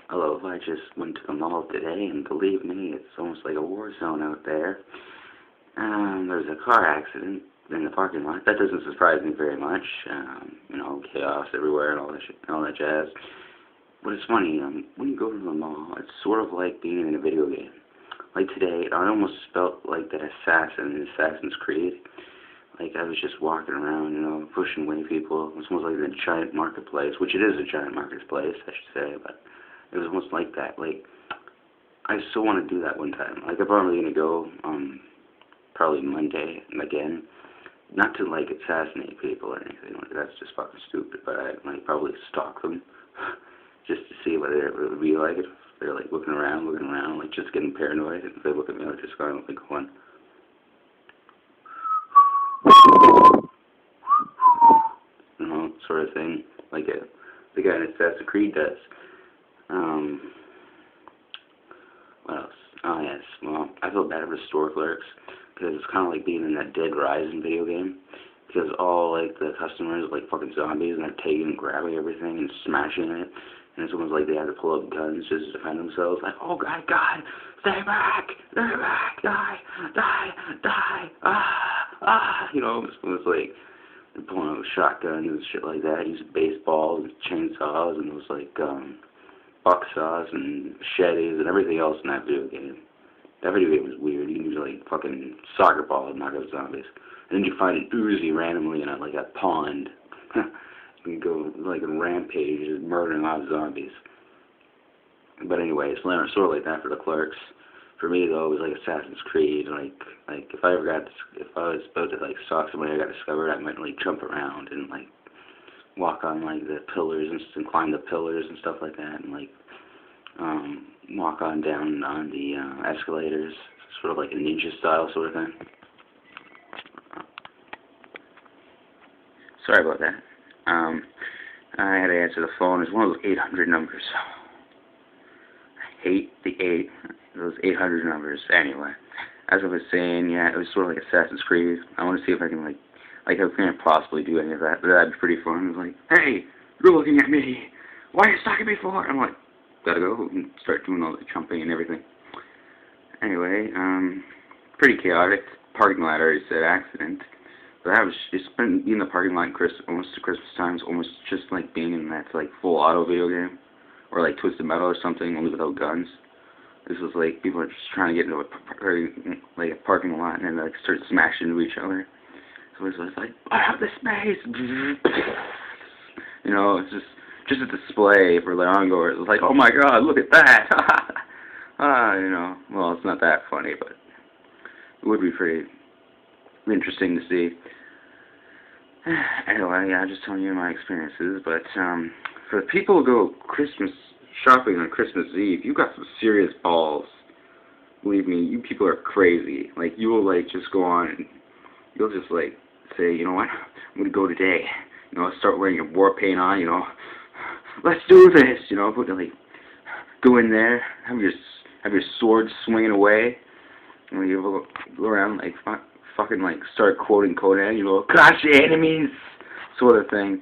Hello, I just went to the mall today, and believe me, it's almost like a war zone out there. There was a car accident in the parking lot. That doesn't surprise me very much. Chaos everywhere and all that shit, all that jazz. But it's funny, when you go to the mall, it's sort of like being in a video game. Like today, I almost felt like that assassin in Assassin's Creed. Like I was just walking around, pushing away people. It was almost like a giant marketplace, which it is a giant marketplace, I should say, but it was almost like that. Like, I still want to do that one time. Like, I'm probably going to go, probably Monday again. Not to, like, assassinate people or anything. Like, that's just fucking stupid. But I might probably stalk them just to see what it would be like if they're, like, looking around, like, just getting paranoid. And if they look at me, I'll just kind of, like, going, sort of thing. Like the guy in Assassin's Creed does. What else? Oh, yes. Well, I feel bad for the store clerks, because it's kind of like being in that Dead Rising video game, because all, like, the customers are, like, fucking zombies, and they're taking and grabbing everything and smashing it, and it's almost like they have to pull up guns just to defend themselves, like, oh, God, stay back, die, it's like, they're pulling out shotguns and shit like that, using baseballs and chainsaws, and it was like, bucksaws and machetes and everything else in that video game. That video game was weird. You can use like fucking soccer ball and knock out zombies. And then you find an Uzi randomly in like a pond. You can go like a rampage murdering all the zombies. But anyway, it's sort of like that for the clerks. For me though, it was like Assassin's Creed. Like if I was about to like stalk somebody I got discovered, I might like jump around and like walk on like the pillars and climb the pillars and stuff like that, and like walk on down on the escalators, sort of like a ninja style sort of thing. Sorry about that. I had to answer the phone. It's one of those 800 numbers. I hate those 800 numbers. Anyway, as I was saying, yeah, it was sort of like Assassin's Creed. I want to see if I can like I can't possibly do any of that, but that'd be pretty fun. It was like, hey, you're looking at me. Why are you stalking me for? I'm like, gotta go and start doing all the jumping and everything. Anyway, pretty chaotic. Parking lot, I already said accident. But I was just been in the parking lot almost to Christmas times, almost just like being in that like full auto video game, or like Twisted Metal or something, only without guns. This was like people are just trying to get into a parking lot and then like start smashing into each other. So it was like, I have the space. It's just a display for the ongoers. It was like, oh my God, look at that. Well, it's not that funny, but it would be pretty interesting to see. Anyway, yeah, I'm just telling you my experiences. But for the people who go Christmas shopping on Christmas Eve, you got some serious balls. Believe me, you people are crazy. Like, you will like just go on and you'll just like say, you know what, I'm going to go today, start wearing your war paint on, let's do this, like, go in there, have your sword swinging away, and you go around, like, fucking, like, start quoting Conan, crush your enemies, sort of thing.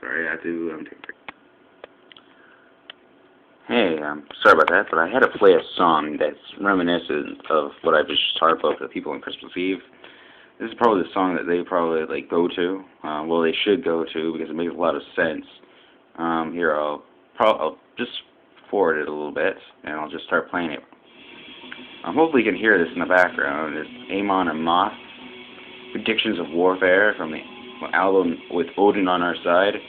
Sorry, I have to, take a break. Hey, sorry about that, but I had to play a song that's reminiscent of what I just talked about for the people on Christmas Eve. This is probably the song that they probably like go to. Well, they should go to because it makes a lot of sense. Here, I'll just forward it a little bit, and I'll just start playing it. Hopefully you can hear this in the background. It's Amon Amarth, Predictions of Warfare, from the album With Odin on Our Side.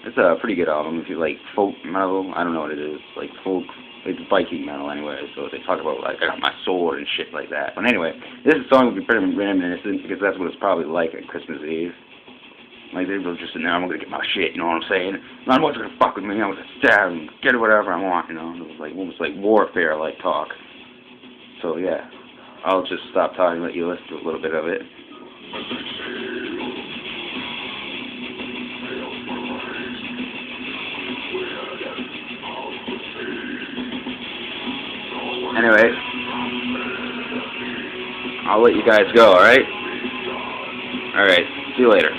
It's a pretty good album if you like folk metal. I don't know what it is. Like folk, it's Viking metal anyway. So they talk about like I got my sword and shit like that. But anyway, this song would be pretty reminiscent because that's what it's probably like at Christmas Eve. Like they were just sitting there, I'm gonna get my shit. You know what I'm saying? No one's gonna fuck with me. I'm gonna stab and get whatever I want. It was like almost like warfare like talk. So yeah, I'll just stop talking and let you listen to a little bit of it. Anyway, I'll let you guys go, alright? Alright, see you later.